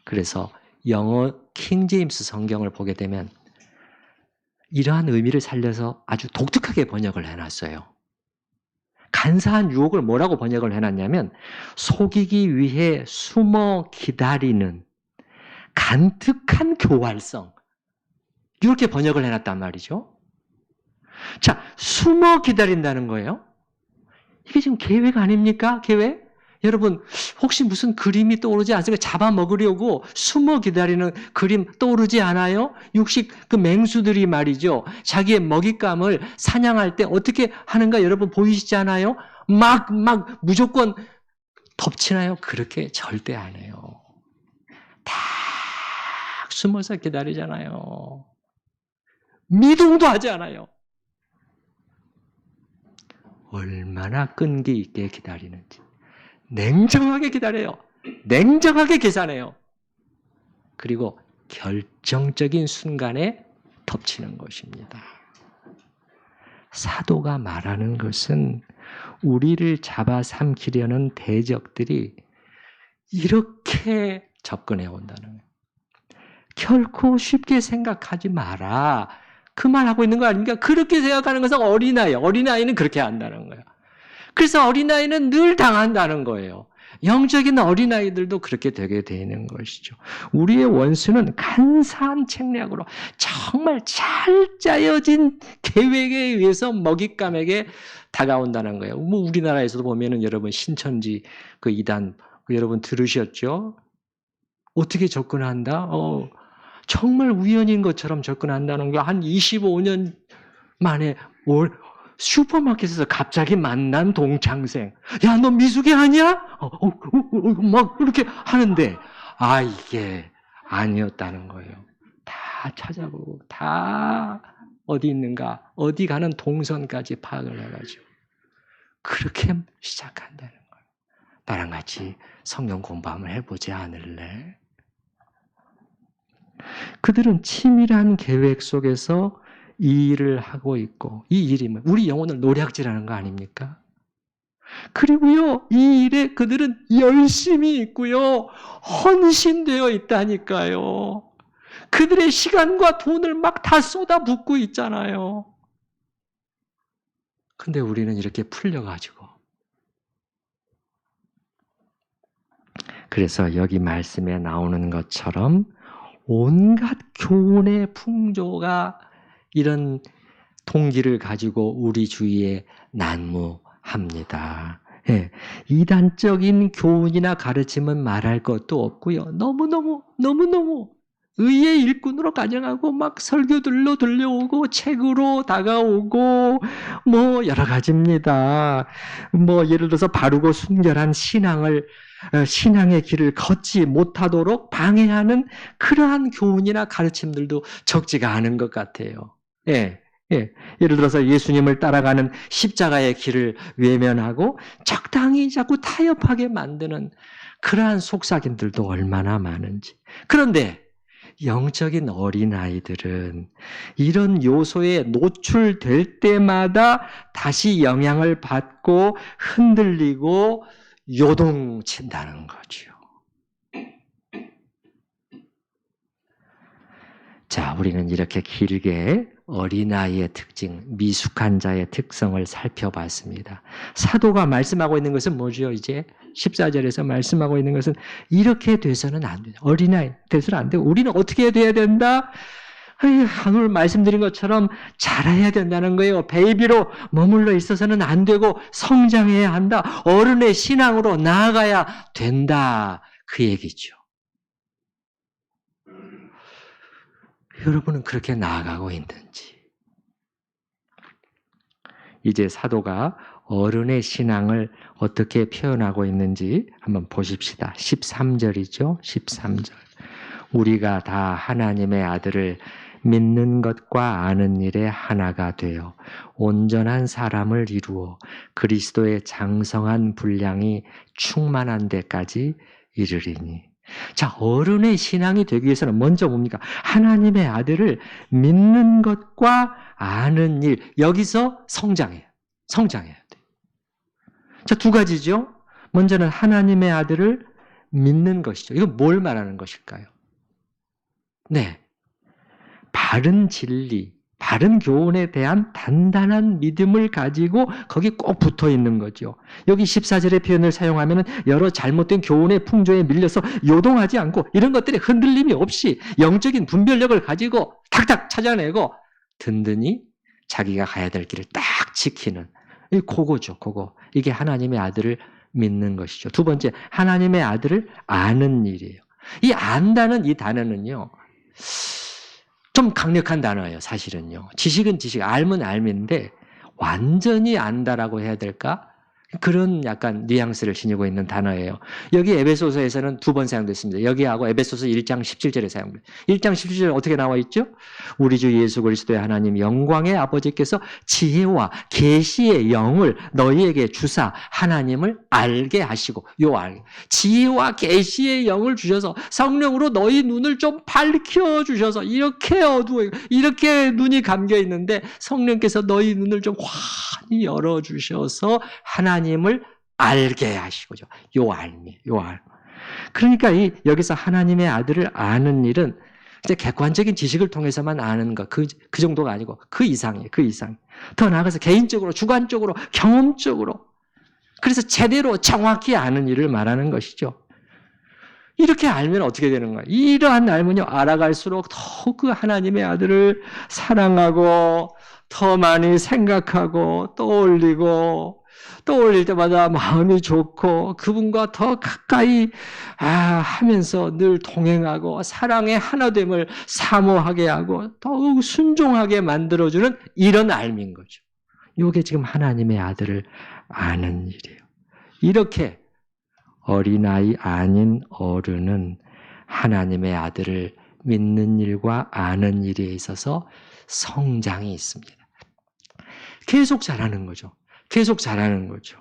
Speaker 1: 그래서 영어 킹제임스 성경을 보게 되면 이러한 의미를 살려서 아주 독특하게 번역을 해놨어요. 간사한 유혹을 뭐라고 번역을 해놨냐면, 속이기 위해 숨어 기다리는 간특한 교활성, 이렇게 번역을 해놨단 말이죠. 자, 숨어 기다린다는 거예요. 이게 지금 계획 아닙니까? 계획? 여러분, 혹시 무슨 그림이 떠오르지 않습니까? 잡아먹으려고 숨어 기다리는 그림 떠오르지 않아요? 육식 그 맹수들이 말이죠. 자기의 먹잇감을 사냥할 때 어떻게 하는가 여러분 보이시지 않아요? 막 무조건 덮치나요? 그렇게 절대 안 해요. 딱 숨어서 기다리잖아요. 미동도 하지 않아요. 얼마나 끈기 있게 기다리는지. 냉정하게 기다려요. 냉정하게 계산해요. 그리고 결정적인 순간에 덮치는 것입니다. 사도가 말하는 것은 우리를 잡아삼키려는 대적들이 이렇게 접근해 온다는 거예요. 결코 쉽게 생각하지 마라. 그 말하고 있는 거 아닙니까? 그렇게 생각하는 것은 어린아이. 어린아이는 그렇게 한다는 거예요. 그래서 어린아이는 늘 당한다는 거예요. 영적인 어린아이들도 그렇게 되게 되는 것이죠. 우리의 원수는 간사한 책략으로 정말 잘 짜여진 계획에 의해서 먹잇감에게 다가온다는 거예요. 뭐 우리나라에서도 보면은 여러분 신천지 그 이단 여러분 들으셨죠? 어떻게 접근한다? 정말 우연인 것처럼 접근한다는 거. 한 25년 만에 슈퍼마켓에서 갑자기 만난 동창생. 야, 너 미숙이 아니야? 막 이렇게 하는데, 이게 아니었다는 거예요. 다 찾아보고, 다 어디 있는가, 어디 가는 동선까지 파악을 해가지고. 그렇게 시작한다는 거예요. 나랑 같이 성경 공부 한번 해보지 않을래? 그들은 치밀한 계획 속에서 이 일을 하고 있고, 이 일이 우리 영혼을 노략질하는 거 아닙니까? 그리고요, 이 일에 그들은 열심히 있고요, 헌신되어 있다니까요. 그들의 시간과 돈을 막 다 쏟아붓고 있잖아요. 근데 우리는 이렇게 풀려가지고. 그래서 여기 말씀에 나오는 것처럼 온갖 교훈의 풍조가 이런 동기를 가지고 우리 주위에 난무합니다. 예, 이단적인 교훈이나 가르침은 말할 것도 없고요. 너무너무 의의 일꾼으로 가정하고 막 설교들로 들려오고 책으로 다가오고 뭐 여러 가지입니다. 뭐 예를 들어서 바르고 순결한 신앙의 길을 걷지 못하도록 방해하는 그러한 교훈이나 가르침들도 적지가 않은 것 같아요. 예를 들어서 예수님을 따라가는 십자가의 길을 외면하고 적당히 자꾸 타협하게 만드는 그러한 속삭임들도 얼마나 많은지. 그런데 영적인 어린아이들은 이런 요소에 노출될 때마다 다시 영향을 받고 흔들리고 요동친다는 거죠. 자, 우리는 이렇게 길게 어린아이의 특징, 미숙한 자의 특성을 살펴봤습니다. 사도가 말씀하고 있는 것은 뭐죠? 이제 14절에서 말씀하고 있는 것은 이렇게 돼서는 안 돼요. 어린아이 돼서는 안 되고 우리는 어떻게 돼야 된다? 오늘 말씀드린 것처럼 자라야 된다는 거예요. 베이비로 머물러 있어서는 안 되고 성장해야 한다. 어른의 신앙으로 나아가야 된다. 그 얘기죠. 여러분은 그렇게 나아가고 있는지. 이제 사도가 어른의 신앙을 어떻게 표현하고 있는지 한번 보십시다. 13절이죠. 13절. 우리가 다 하나님의 아들을 믿는 것과 아는 일에 하나가 되어 온전한 사람을 이루어 그리스도의 장성한 분량이 충만한 데까지 이르리니. 자, 어른의 신앙이 되기 위해서는 먼저 뭡니까? 하나님의 아들을 믿는 것과 아는 일. 여기서 성장해요. 성장해야 돼. 자, 두 가지죠. 먼저는 하나님의 아들을 믿는 것이죠. 이건 뭘 말하는 것일까요? 네. 바른 진리, 바른 교훈에 대한 단단한 믿음을 가지고 거기 꼭 붙어 있는 거죠. 여기 14절의 표현을 사용하면 여러 잘못된 교훈의 풍조에 밀려서 요동하지 않고 이런 것들이 흔들림이 없이 영적인 분별력을 가지고 탁탁 찾아내고 든든히 자기가 가야 될 길을 딱 지키는 그거죠. 그거. 이게 하나님의 아들을 믿는 것이죠. 두 번째, 하나님의 아들을 아는 일이에요. 이 안다는 이 단어는요. 좀 강력한 단어예요, 사실은요. 지식은 지식, 알면 알면인데 완전히 안다라고 해야 될까? 그런 약간 뉘앙스를 지니고 있는 단어예요. 여기 에베소서에서는 두 번 사용됐습니다. 여기하고 에베소서 1장 17절에 사용됩니다. 1장 17절에 어떻게 나와 있죠? 우리 주 예수 그리스도의 하나님 영광의 아버지께서 지혜와 계시의 영을 너희에게 주사 하나님을 알게 하시고 지혜와 계시의 영을 주셔서 성령으로 너희 눈을 좀 밝혀주셔서 이렇게 눈이 감겨 있는데 성령께서 너희 눈을 좀 환히 열어주셔서 하나님을 알게 하시고죠. 요 알. 그러니까 여기서 하나님의 아들을 아는 일은 이제 객관적인 지식을 통해서만 아는 것, 그 정도가 아니고 그 이상이에요. 그 이상. 더 나아가서 개인적으로, 주관적으로, 경험적으로. 그래서 제대로 정확히 아는 일을 말하는 것이죠. 이렇게 알면 어떻게 되는 거예요? 이러한 알면요, 알아갈수록 더욱 그 하나님의 아들을 사랑하고 더 많이 생각하고 떠올릴 때마다 마음이 좋고 그분과 더 가까이 하면서 늘 동행하고 사랑의 하나됨을 사모하게 하고 더욱 순종하게 만들어주는 이런 알민 거죠. 이게 지금 하나님의 아들을 아는 일이에요. 이렇게 어린아이 아닌 어른은 하나님의 아들을 믿는 일과 아는 일에 있어서 성장이 있습니다. 계속 자라는 거죠. 계속 자라는 거죠.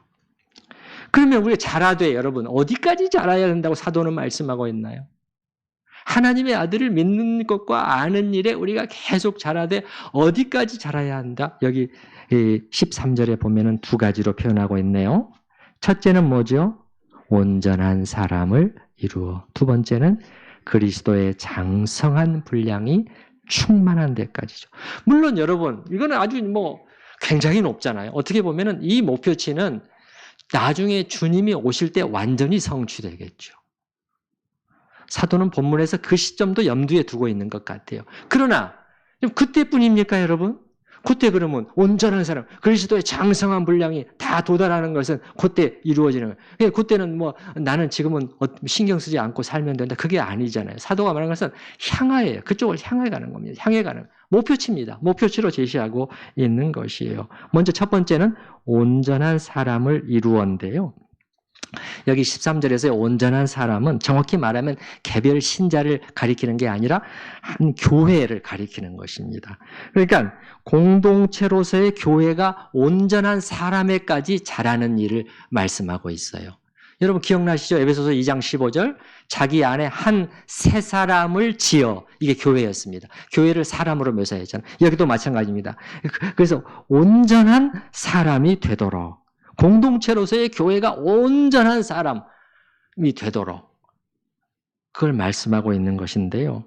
Speaker 1: 그러면 우리가 자라되 여러분 어디까지 자라야 된다고 사도는 말씀하고 있나요? 하나님의 아들을 믿는 것과 아는 일에 우리가 계속 자라되 어디까지 자라야 한다? 여기 13절에 보면은 두 가지로 표현하고 있네요. 첫째는 뭐죠? 온전한 사람을 이루어. 두 번째는 그리스도의 장성한 분량이 충만한 데까지죠. 물론 여러분 이거는 아주 굉장히 높잖아요. 어떻게 보면은 이 목표치는 나중에 주님이 오실 때 완전히 성취되겠죠. 사도는 본문에서 그 시점도 염두에 두고 있는 것 같아요. 그러나 그때뿐입니까, 여러분? 그때 그러면 온전한 사람, 그리스도의 장성한 분량이 다 도달하는 것은 그때 이루어지는 거예요. 그때는 나는 지금은 신경 쓰지 않고 살면 된다. 그게 아니잖아요. 사도가 말하는 것은 향하예요. 그쪽을 향해 가는 겁니다. 향해 가는 목표치입니다. 목표치로 제시하고 있는 것이에요. 먼저 첫 번째는 온전한 사람을 이루었는데요. 여기 13절에서의 온전한 사람은 정확히 말하면 개별 신자를 가리키는 게 아니라 한 교회를 가리키는 것입니다. 그러니까 공동체로서의 교회가 온전한 사람에까지 자라는 일을 말씀하고 있어요. 여러분 기억나시죠? 에베소서 2장 15절 자기 안에 한 새 사람을 지어 이게 교회였습니다. 교회를 사람으로 묘사했잖아요. 여기도 마찬가지입니다. 그래서 온전한 사람이 되도록 공동체로서의 교회가 온전한 사람이 되도록 그걸 말씀하고 있는 것인데요.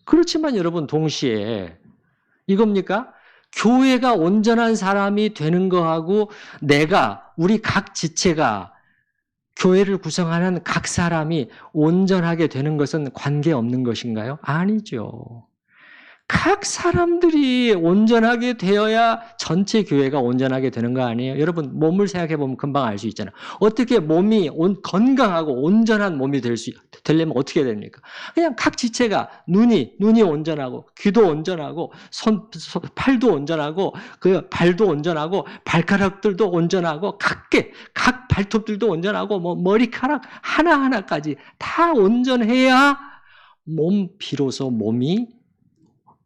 Speaker 1: 그렇지만 여러분 동시에 이겁니까? 교회가 온전한 사람이 되는 거하고 우리 각 지체가 교회를 구성하는 각 사람이 온전하게 되는 것은 관계없는 것인가요? 아니죠. 각 사람들이 온전하게 되어야 전체 교회가 온전하게 되는 거 아니에요? 여러분 몸을 생각해 보면 금방 알 수 있잖아요. 어떻게 몸이 건강하고 온전한 몸이 되려면 어떻게 됩니까? 그냥 각 지체가 눈이 온전하고 귀도 온전하고 팔도 온전하고 그 발도 온전하고 발가락들도 온전하고 각 발톱들도 온전하고 뭐 머리카락 하나하나까지 다 온전해야 비로소 몸이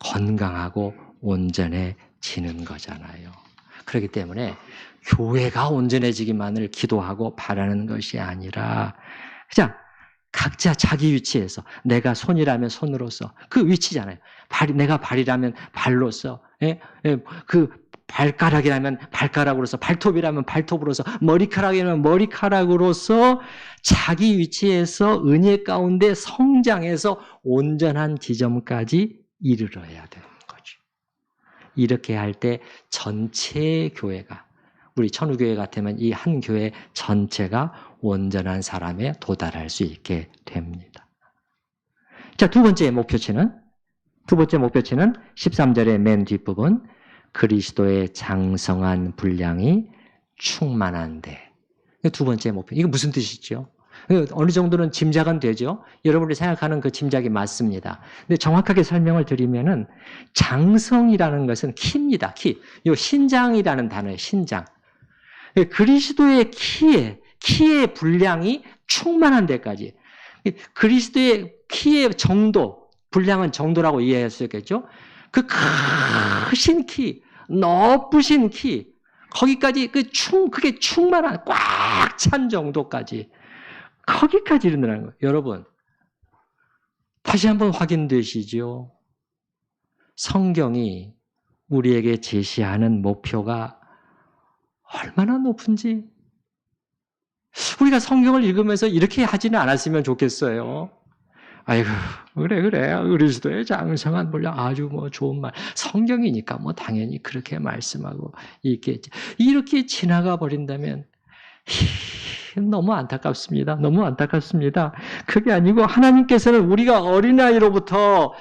Speaker 1: 건강하고 온전해지는 거잖아요. 그렇기 때문에 교회가 온전해지기만을 기도하고 바라는 것이 아니라 그냥 각자 자기 위치에서 내가 손이라면 손으로서 그 위치잖아요. 내가 발이라면 발로서, 그 발가락이라면 발가락으로서, 발톱이라면 발톱으로서, 머리카락이라면 머리카락으로서 자기 위치에서 은혜 가운데 성장해서 온전한 지점까지 이르러야 되는 거죠. 이렇게 할 때 전체 교회가, 우리 천우교회 같으면 이 한 교회 전체가 온전한 사람에 도달할 수 있게 됩니다. 자, 두 번째 목표치는 13절의 맨 뒷부분, 그리스도의 장성한 분량이 충만한데. 두 번째 목표. 이거 무슨 뜻이죠? 어느 정도는 짐작은 되죠? 여러분이 생각하는 그 짐작이 맞습니다. 근데 정확하게 설명을 드리면은 장성이라는 것은 키입니다. 키. 이 신장이라는 단어예요. 신장. 그리스도의 키의 분량이 충만한 데까지. 그리스도의 키의 정도, 분량은 정도라고 이해할 수 있겠죠? 그 크신 키, 높으신 키, 거기까지 그게 충만한 꽉 찬 정도까지. 거기까지 이른다는 거예요. 여러분, 다시 한번 확인되시죠? 성경이 우리에게 제시하는 목표가 얼마나 높은지 우리가 성경을 읽으면서 이렇게 하지는 않았으면 좋겠어요. 아이고, 그래. 그리스도의 장성한 분량 아주 좋은 말. 성경이니까 당연히 그렇게 말씀하고 있겠지. 이렇게 지나가 버린다면 너무 안타깝습니다. 너무 안타깝습니다. 그게 아니고 하나님께서는 우리가 어린아이로부터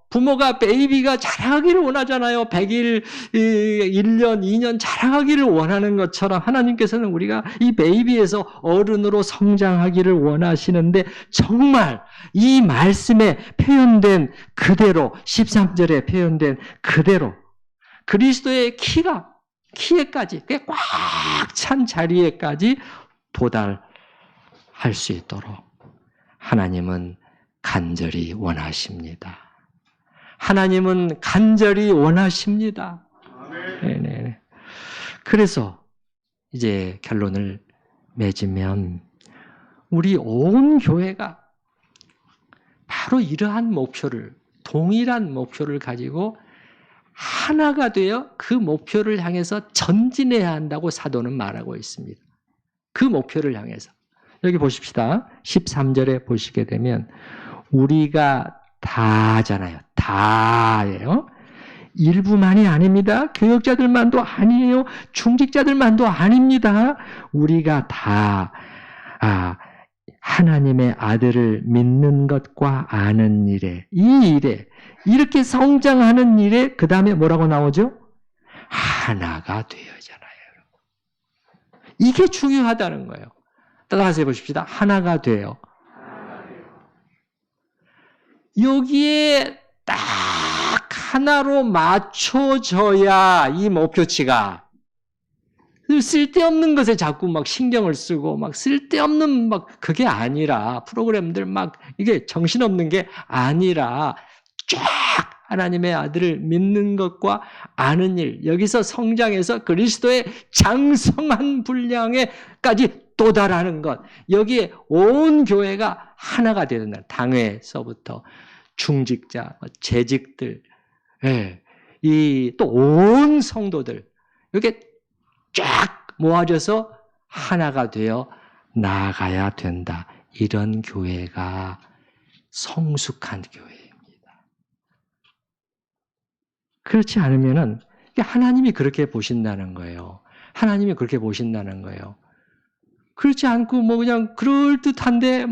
Speaker 1: 부모가 베이비가 자라기를 원하잖아요. 100일, 1년, 2년 자라기를 원하는 것처럼 하나님께서는 우리가 이 베이비에서 어른으로 성장하기를 원하시는데 정말 이 말씀에 표현된 그대로 13절에 표현된 그대로 그리스도의 키에까지 꽉 찬 자리에까지 도달할 수 있도록 하나님은 간절히 원하십니다. 하나님은 간절히 원하십니다. 네네. 그래서 이제 결론을 맺으면 우리 온 교회가 바로 이러한 목표를, 동일한 목표를 가지고 하나가 되어 그 목표를 향해서 전진해야 한다고 사도는 말하고 있습니다. 그 목표를 향해서. 여기 보십시다. 13절에 보시게 되면 우리가 다잖아요. 다예요. 일부만이 아닙니다. 교역자들만도 아니에요. 중직자들만도 아닙니다. 우리가 다 하나님의 아들을 믿는 것과 아는 일에, 이 일에, 이렇게 성장하는 일에 그 다음에 뭐라고 나오죠? 하나가 되어잖아요. 이게 중요하다는 거예요. 따라서 해보십시다. 하나가 돼요. 여기에 딱 하나로 맞춰져야 이 목표치가 쓸데없는 것에 자꾸 신경을 쓰고 쓸데없는 그게 아니라 프로그램들 이게 정신없는 게 아니라 쫙 하나님의 아들을 믿는 것과 아는 일, 여기서 성장해서 그리스도의 장성한 분량에까지 도달하는 것, 여기에 온 교회가 하나가 되는 날, 당회에서부터 중직자, 재직들, 또 온 성도들, 이렇게 쫙 모아져서 하나가 되어 나아가야 된다. 이런 교회가 성숙한 교회입니다. 그렇지 않으면은 하나님이 그렇게 보신다는 거예요. 하나님이 그렇게 보신다는 거예요. 그렇지 않고 그냥 그럴듯한데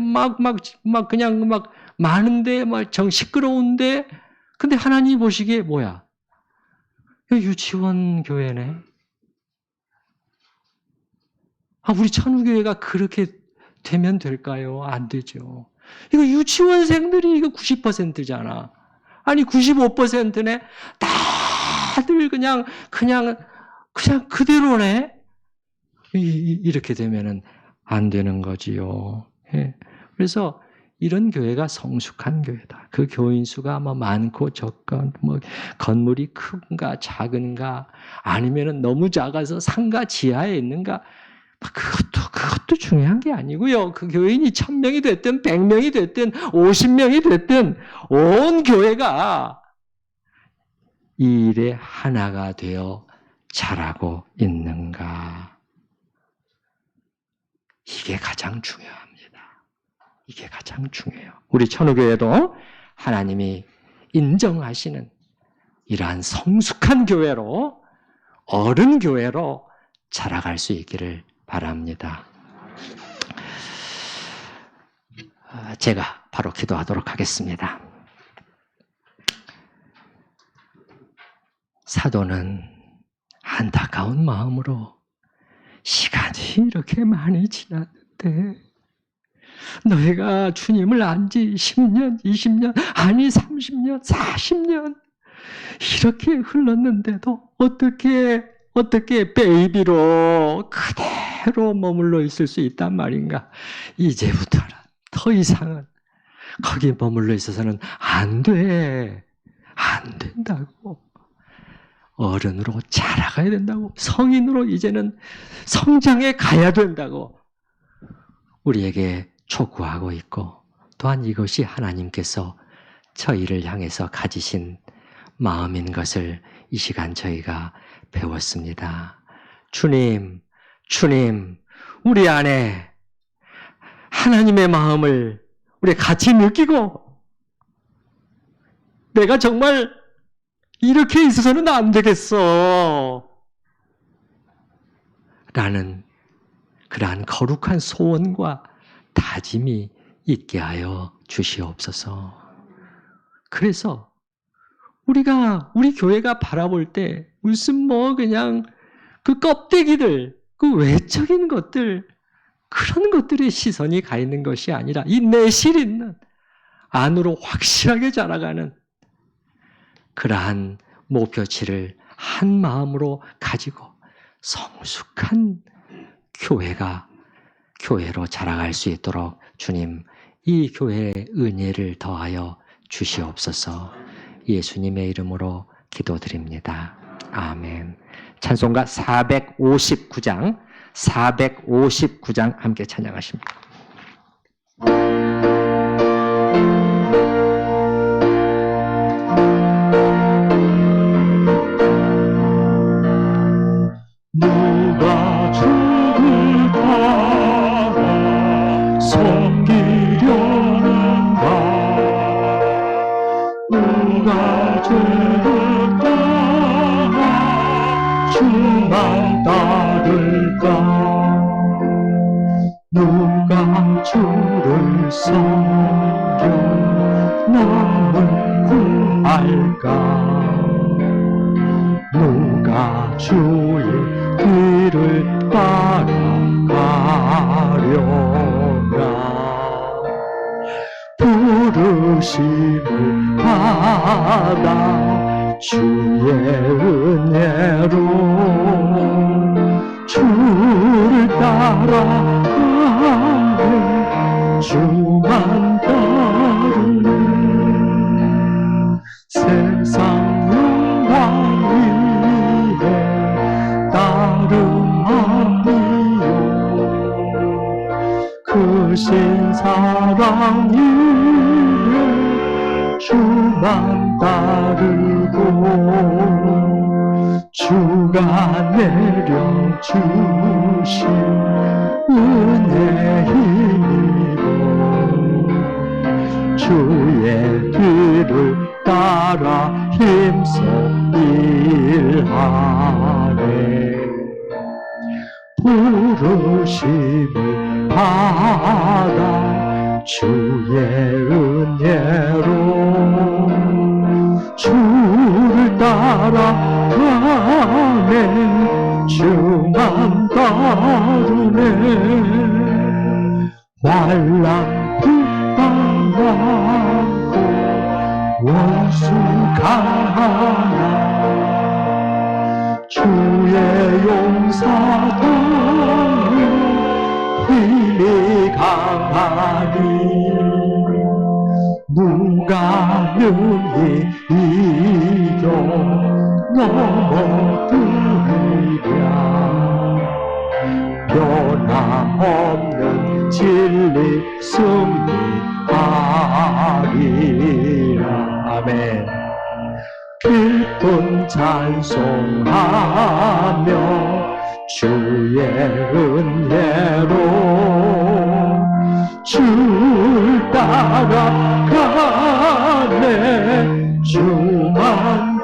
Speaker 1: 그냥 많은데 시끄러운데 근데 하나님이 보시기에 뭐야? 유치원 교회네. 우리 천우교회가 그렇게 되면 될까요? 안 되죠. 이거 유치원생들이 이거 90%잖아. 아니 95%네. 다들 그냥 그대로네. 이렇게 되면은 안 되는 거지요. 예. 그래서 이런 교회가 성숙한 교회다. 그 교인 수가 많고 적건, 건물이 큰가 작은가, 아니면은 너무 작아서 상가 지하에 있는가, 그것도 중요한 게 아니고요. 그 교인이 1000명이 됐든 100명이 됐든 50명이 됐든 온 교회가 이 일에 하나가 되어 자라고 있는가. 이게 가장 중요합니다. 이게 가장 중요해요. 우리 천우교회도 하나님이 인정하시는 이러한 성숙한 교회로, 어른 교회로 자라갈 수 있기를 바랍니다. 제가 바로 기도하도록 하겠습니다. 사도는 안타까운 마음으로 시간이 이렇게 많이 지났는데 너희가 주님을 안 지 10년, 20년, 아니 30년, 40년 이렇게 흘렀는데도 어떻게 베이비로 그대로 머물러 있을 수 있단 말인가? 이제부터는 더 이상은 거기 머물러 있어서는 안 돼. 안 된다고. 어른으로 자라가야 된다고. 성인으로 이제는 성장해 가야 된다고 우리에게 촉구하고 있고, 또한 이것이 하나님께서 저희를 향해서 가지신 마음인 것을 이 시간 저희가 배웠습니다. 주님, 우리 안에 하나님의 마음을 우리 같이 느끼고, 내가 정말 이렇게 있어서는 안 되겠어 라는 그러한 거룩한 소원과 다짐이 있게 하여 주시옵소서. 그래서 우리 교회가 바라볼 때 무슨 그냥 그 껍데기들, 그 외적인 것들, 그런 것들의 시선이 가 있는 것이 아니라 이 내실 있는 안으로 확실하게 자라가는 그러한 목표치를 한 마음으로 가지고 성숙한 교회로 자라갈 수 있도록 주님, 이 교회의 은혜를 더하여 주시옵소서. 예수님의 이름으로 기도드립니다. 아멘. 찬송가 459장 함께 찬양하십니다.
Speaker 2: 누가 주를 따라 섬기려는가? 누가 주를 따라 주만 따를까? 누가 주를 섬겨 남을 구할까? 누가 주의 길을 따라가려나? 부르심을 받아 주의 은혜로 주를 따라가네. 주만 따르네. 세상 영광 위에 따름하니요. 크신 사랑 위에 주만 따르고 주가 내려주신 은혜 힘입어 주의 길을 따라 힘써 일하네. 부르심을 받아 주의 은혜로 주를 따라가네 주만 따르네 환난 붙당하고 원수 강하나 주의 용사들은 힘이 강하니 누가 능히 이겨 넘어뜨리랴 변함없는 진리 승리하리라 아멘 기쁜 찬송하며 주의 은혜로 줄 따라가네 주만